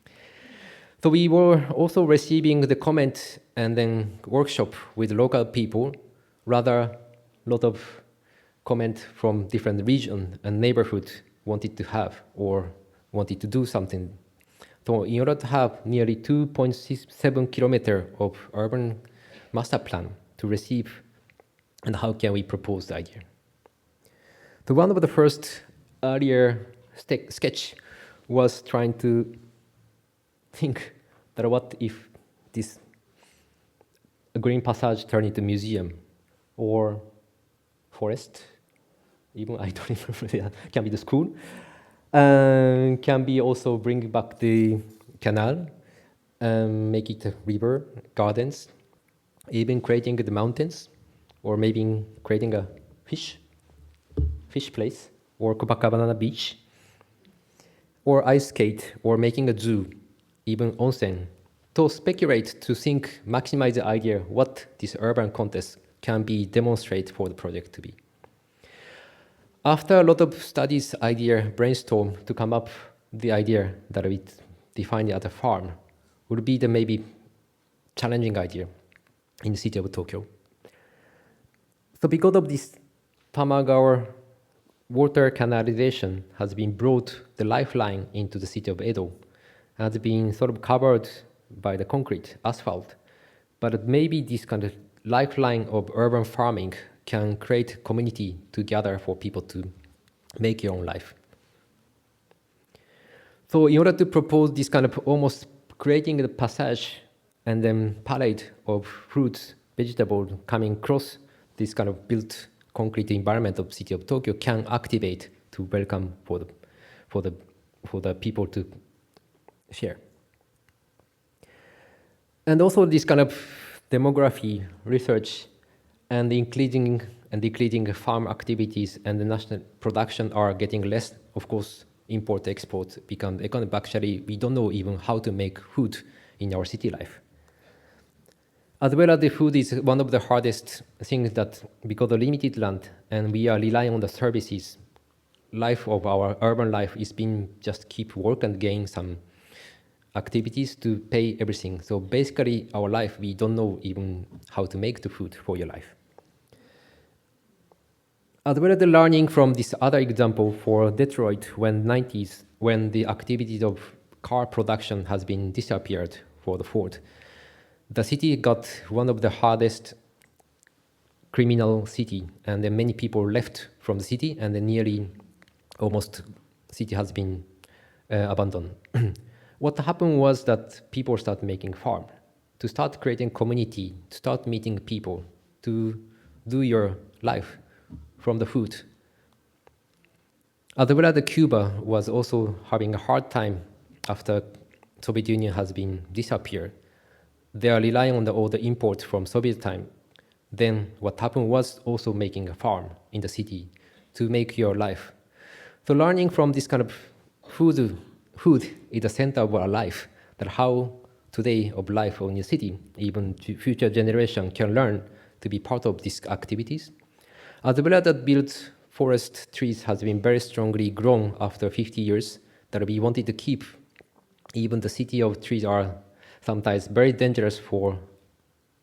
So we were also receiving the comment and then workshop with local people, rather a lot of comment from different region and neighborhood wanted to have or wanted to do something. So in order to have nearly 2.7 kilometers of urban master plan to receive, and how can we propose the idea? So one of the first earlier sketch was trying to think that what if this green passage turned into museum or forest, even I don't remember, yeah, can be the school, can be also bring back the canal, make it a river, gardens, even creating the mountains, or maybe creating a fish place, or Copacabana beach, or ice skate, or making a zoo, even onsen, to speculate, to think, maximize the idea what this urban context can be demonstrate for the project to be. After a lot of studies, idea, brainstorm to come up the idea that we define as a farm would be the maybe challenging idea in the city of Tokyo. So because of this Tamagawa water canalization has been brought the lifeline into the city of Edo, has been sort of covered by the concrete, asphalt, but maybe this kind of lifeline of urban farming can create community together for people to make your own life. So in order to propose this kind of almost creating the passage and then palette of fruits, vegetables coming across this kind of built concrete environment of city of Tokyo can activate to welcome for the people to share. And also this kind of demography research and including farm activities and the national production are getting less. Of course, import export become economic. Actually, we don't know even how to make food in our city life. As well as the food is one of the hardest things that, because of limited land and we are relying on the services, life of our urban life is being just keep work and gain some activities to pay everything. So basically our life, we don't know even how to make the food for your life. As well as the learning from this other example for Detroit when 90s, when the activities of car production has been disappeared for the Ford. The city got one of the hardest criminal city, and then many people left from the city, and then nearly almost city has been abandoned. What happened was that people start making farm, to start creating community, to start meeting people, to do your life from the food. As well as Cuba was also having a hard time after Soviet Union has been disappeared. They are relying on all the imports from Soviet time. Then what happened was also making a farm in the city to make your life. So learning from this kind of food is the center of our life, that how today of life in the city, even future generation can learn to be part of these activities. As well as that built forest trees has been very strongly grown after 50 years, that we wanted to keep. Even the city of trees are sometimes very dangerous for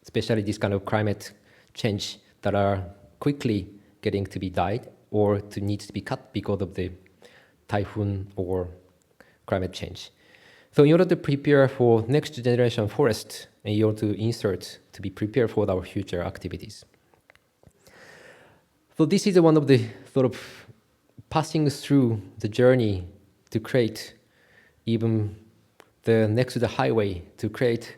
especially this kind of climate change that are quickly getting to be died or to need to be cut because of the typhoon or climate change. So in order to prepare for next generation forest, and in order to insert, to be prepared for our future activities. So this is one of the sort of passing through the journey to create even the next to the highway, to create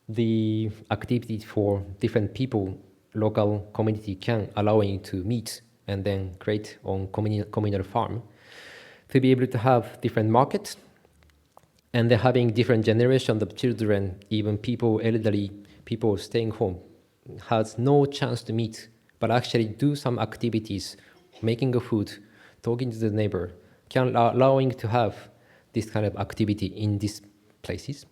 the activity for different people, local community can allowing to meet and then create on communal farm, to be able to have different markets, and then having different generations of children, even people, elderly people staying home, has no chance to meet, but actually do some activities, making a food, talking to the neighbor, can allowing to have this kind of activity in these places.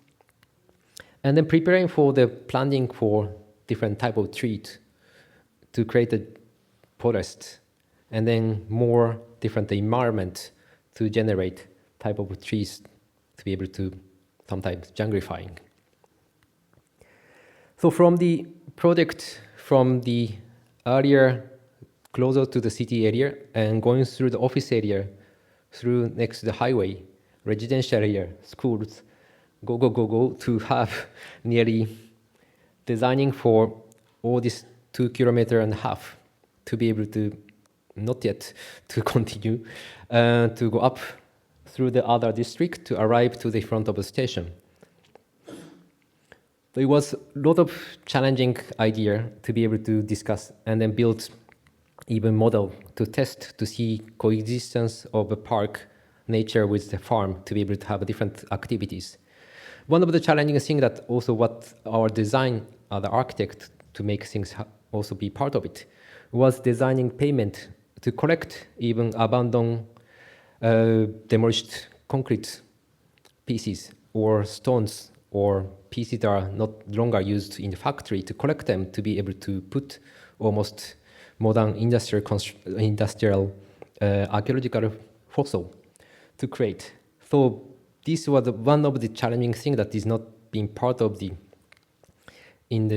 And then preparing for the planting for different type of trees to create a forest, and then more different environment to generate type of trees to be able to sometimes junglifying. So from the project, from the earlier closer to the city area and going through the office area, through next to the highway, residential area, schools, go to have nearly designing for all this 2.5 kilometers to be able to, not yet to continue, to go up through the other district to arrive to the front of the station. So it was a lot of challenging idea to be able to discuss and then build even model to test to see coexistence of the park nature with the farm to be able to have different activities. One of the challenging things that also what our design, the architect, to make things also be part of it, was designing pavement to collect even abandoned, demolished concrete pieces or stones or pieces that are not longer used in the factory, to collect them to be able to put almost modern industrial archaeological fossil to create. So this was one of the challenging things that is not being part of the in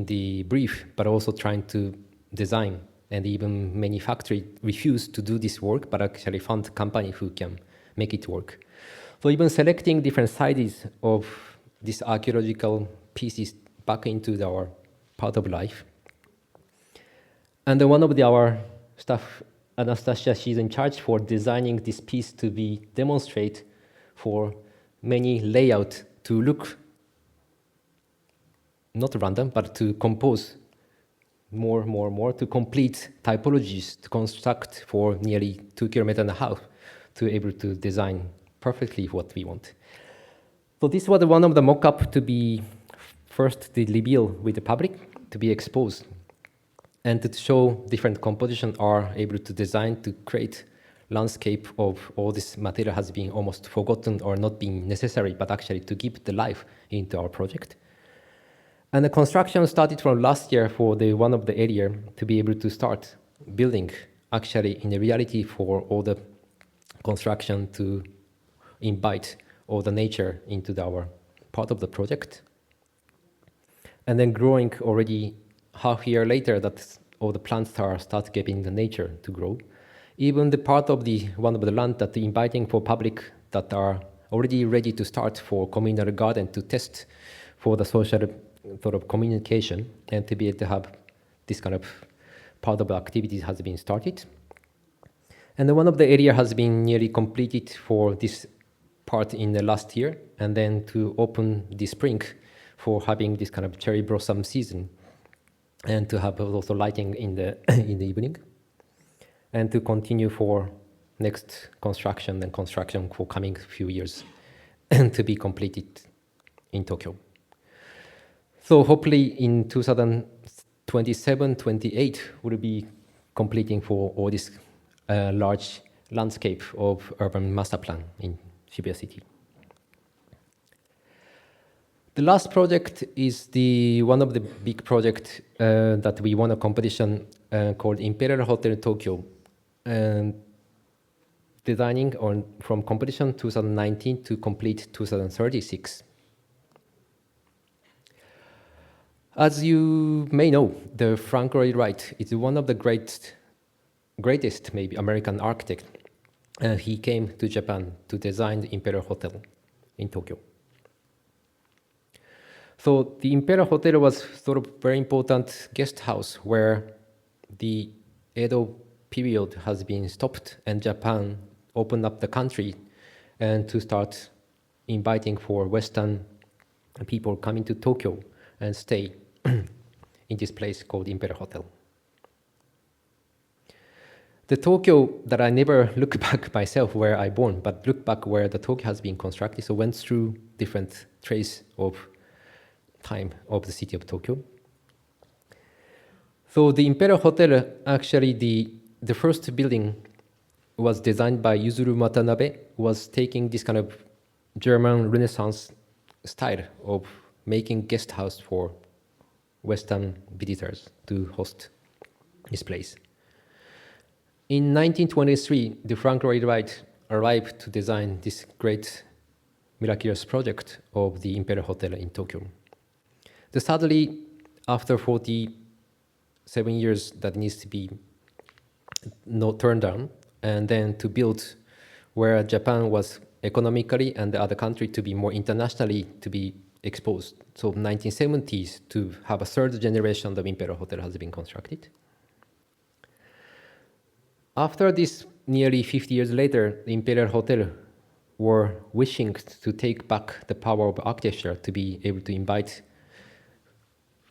the brief, but also trying to design, and even many factories refused to do this work, but actually found a company who can make it work. So even selecting different sizes of these archaeological pieces back into our part of life. And then one of our staff, Anastasia, she's in charge for designing this piece to be demonstrate for many layout to look not random, but to compose more to complete typologies to construct for nearly 2.5 kilometers to able to design perfectly what we want. So this was one of the mock-up to be first the reveal with the public to be exposed. and to show different composition are able to design to create landscape of all this material has been almost forgotten or not being necessary, but actually to give the life into our project. And the construction started from last year for the one of the area to be able to start building actually in the reality for all the construction to invite all the nature into our part of the project. And then growing already half year later that all the plants start giving the nature to grow. Even the part of the one of the land that inviting for public that are already ready to start for communal garden to test for the social sort of communication and to be able to have this kind of part of the activities has been started. And then one of the area has been nearly completed for this part in the last year, and then to open the spring for having this kind of cherry blossom season, and to have also lighting in the in the evening, and to continue for next construction and construction for coming few years and to be completed in Tokyo. So hopefully in 2027-28 we'll be completing for all this large landscape of urban master plan in Shibuya City. The last project is one of the big project that we won a competition called Imperial Hotel Tokyo, designing from competition 2019 to complete 2036. As you may know, the Frank Lloyd Wright is one of the greatest maybe American architect. He came to Japan to design the Imperial Hotel in Tokyo. So the Imperial Hotel was sort of very important guest house where the Edo period has been stopped and Japan opened up the country and to start inviting for Western people coming to Tokyo and stay in this place called Imperial Hotel. The Tokyo that I never look back myself where I born, but look back where the Tokyo has been constructed, so went through different trace of time of the city of Tokyo. So the Imperial Hotel, actually the first building was designed by Yuzuru Watanabe, was taking this kind of German Renaissance style of making guest house for Western visitors to host this place. In 1923, the Frank Lloyd Wright arrived to design this great miraculous project of the Imperial Hotel in Tokyo. Sadly, after 47 years, that needs to be turned down, and then to build where Japan was economically and the other country to be more internationally to be exposed. So 1970s to have a third generation of Imperial Hotel has been constructed. After this, nearly 50 years later, the Imperial Hotel were wishing to take back the power of architecture to be able to invite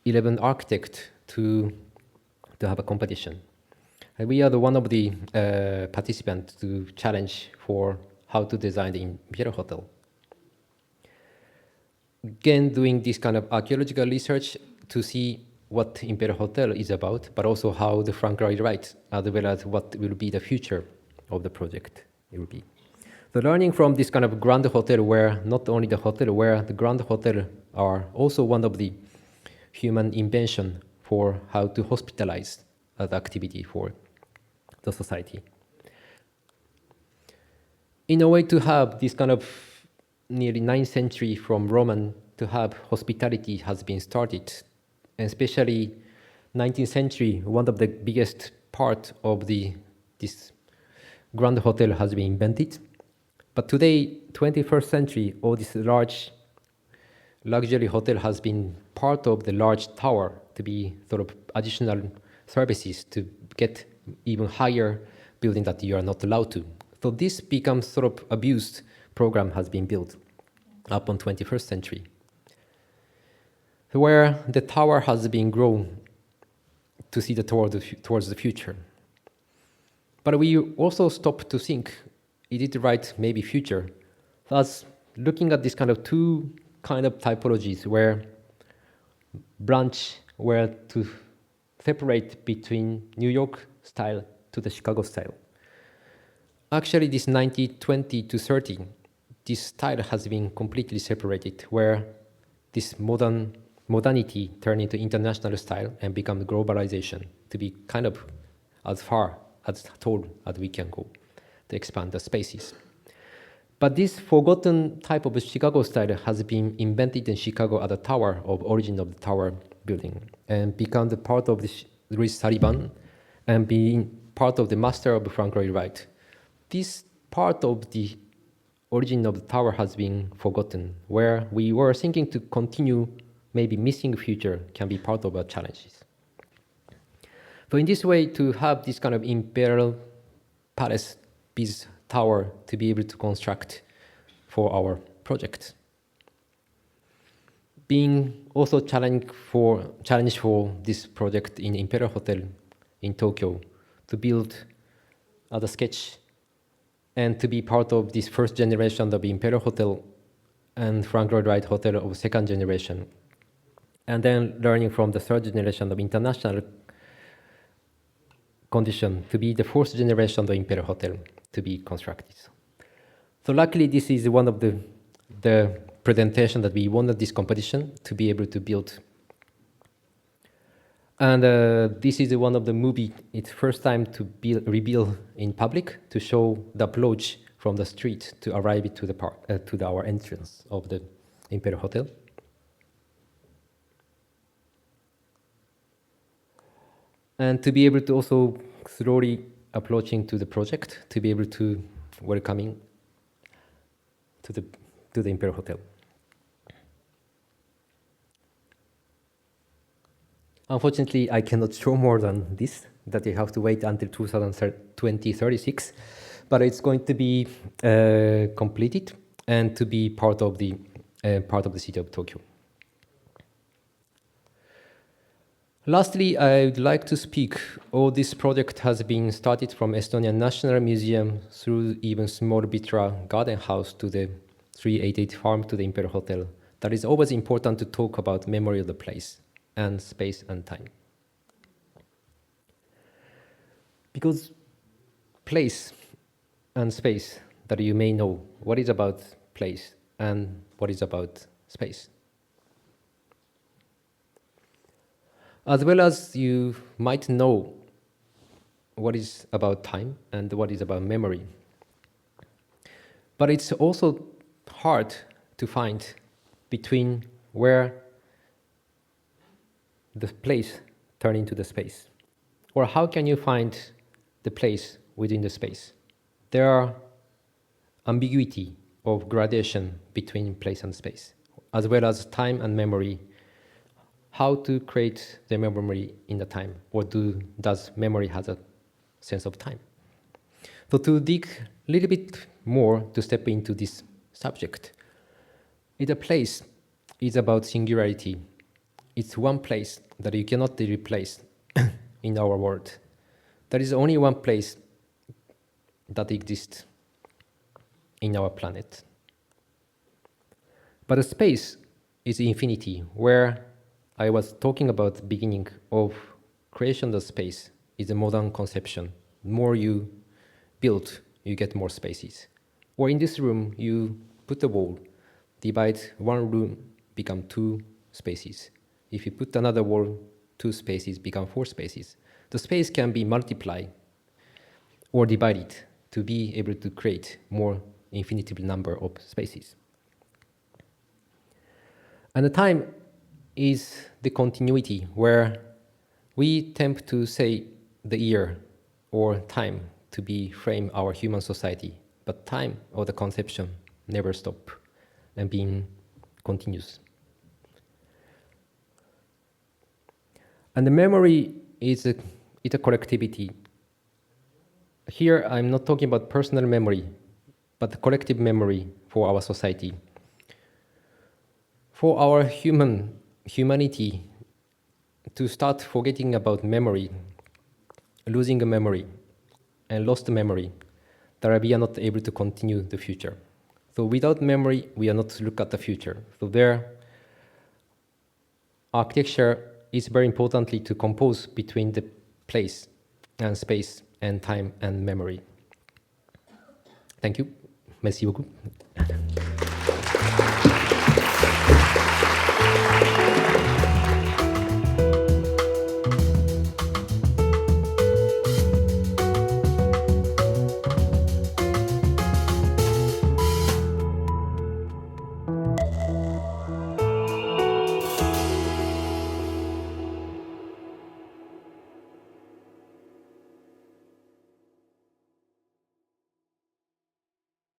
11 architects to have a competition. And we are one of the participants to challenge for how to design the Imperial Hotel. Again, doing this kind of archaeological research to see what Imperial Hotel is about, but also how the Frank Lloyd Wright, as well as what will be the future of the project it will be. So learning from this kind of Grand Hotel, where not only the hotel, where the Grand Hotel are also one of the human invention for how to hospitalize as activity for the society. In a way to have this kind of nearly 9th century from Roman to have hospitality has been started, and especially 19th century, one of the biggest part of this Grand Hotel has been invented. But today, 21st century, all this large luxury hotel has been part of the large tower to be sort of additional services to get even higher building that you are not allowed to. So this becomes sort of abused program has been built up on 21st century, where the tower has been grown to see towards the future. But we also stop to think, is it the right maybe future? Thus, looking at this kind of two kind of typologies where branch, where to separate between New York style to the Chicago style. Actually, this 1920 to 30, this style has been completely separated, where this modernity turned into international style and become globalization to be kind of as far as tall as we can go to expand the spaces. But this forgotten type of Chicago style has been invented in Chicago at the tower of origin of the tower building and become the part of the Louis Sullivan and being part of the master of Frank Lloyd Wright. This part of the origin of the tower has been forgotten, where we were thinking to continue maybe missing future can be part of our challenges. So in this way, to have this kind of imperial palace piece tower to be able to construct for our project. Being also challenge for this project in Imperial Hotel in Tokyo to build as a sketch and to be part of this first generation of Imperial Hotel and Frank Lloyd Wright Hotel of second generation. And then learning from the third generation of international condition to be the fourth generation of Imperial Hotel to be constructed. So luckily, this is one of the presentation that we wanted this competition to be able to build. And this is one of the movie. It's first time to reveal in public to show the approach from the street to arrive to the park, to our entrance of the Imperial Hotel. And to be able to also slowly approaching to the project to be able to welcoming to the Imperial Hotel. Unfortunately, I cannot show more than this, that you have to wait until 2036, but it's going to be completed and to be part of the city of Tokyo. Lastly, I would like to speak, all this project has been started from Estonian National Museum through even small Vitra garden house to the 388 farm to the Imperial Hotel. That is always important to talk about memory of the place and space and time. Because place and space that you may know, what is about place and what is about space. As well as you might know what is about time and what is about memory. But it's also hard to find between where the place turns into the space. Or how can you find the place within the space? There are ambiguity of gradation between place and space, as well as time and memory. How to create the memory in the time, or does memory has a sense of time? So to dig a little bit more to step into this subject, a place is about singularity. It's one place that you cannot replace in our world. There is only one place that exists in our planet. But a space is infinity, where I was talking about the beginning of creation of space is a modern conception. The more you build, you get more spaces. Or in this room, you put a wall, divide one room, become two spaces. If you put another wall, two spaces become four spaces. The space can be multiplied or divided to be able to create more infinitesimal number of spaces. And the time is the continuity, where we tend to say the year or time to be frame our human society, but time or the conception never stop and being continuous. And the memory is a collectivity. Here I'm not talking about personal memory, but the collective memory for our society. For our humanity to start forgetting about memory, losing a memory, and lost memory, that we are not able to continue the future. So without memory, we are not to look at the future. So there, architecture is very importantly to compose between the place and space and time and memory. Thank you. Merci beaucoup.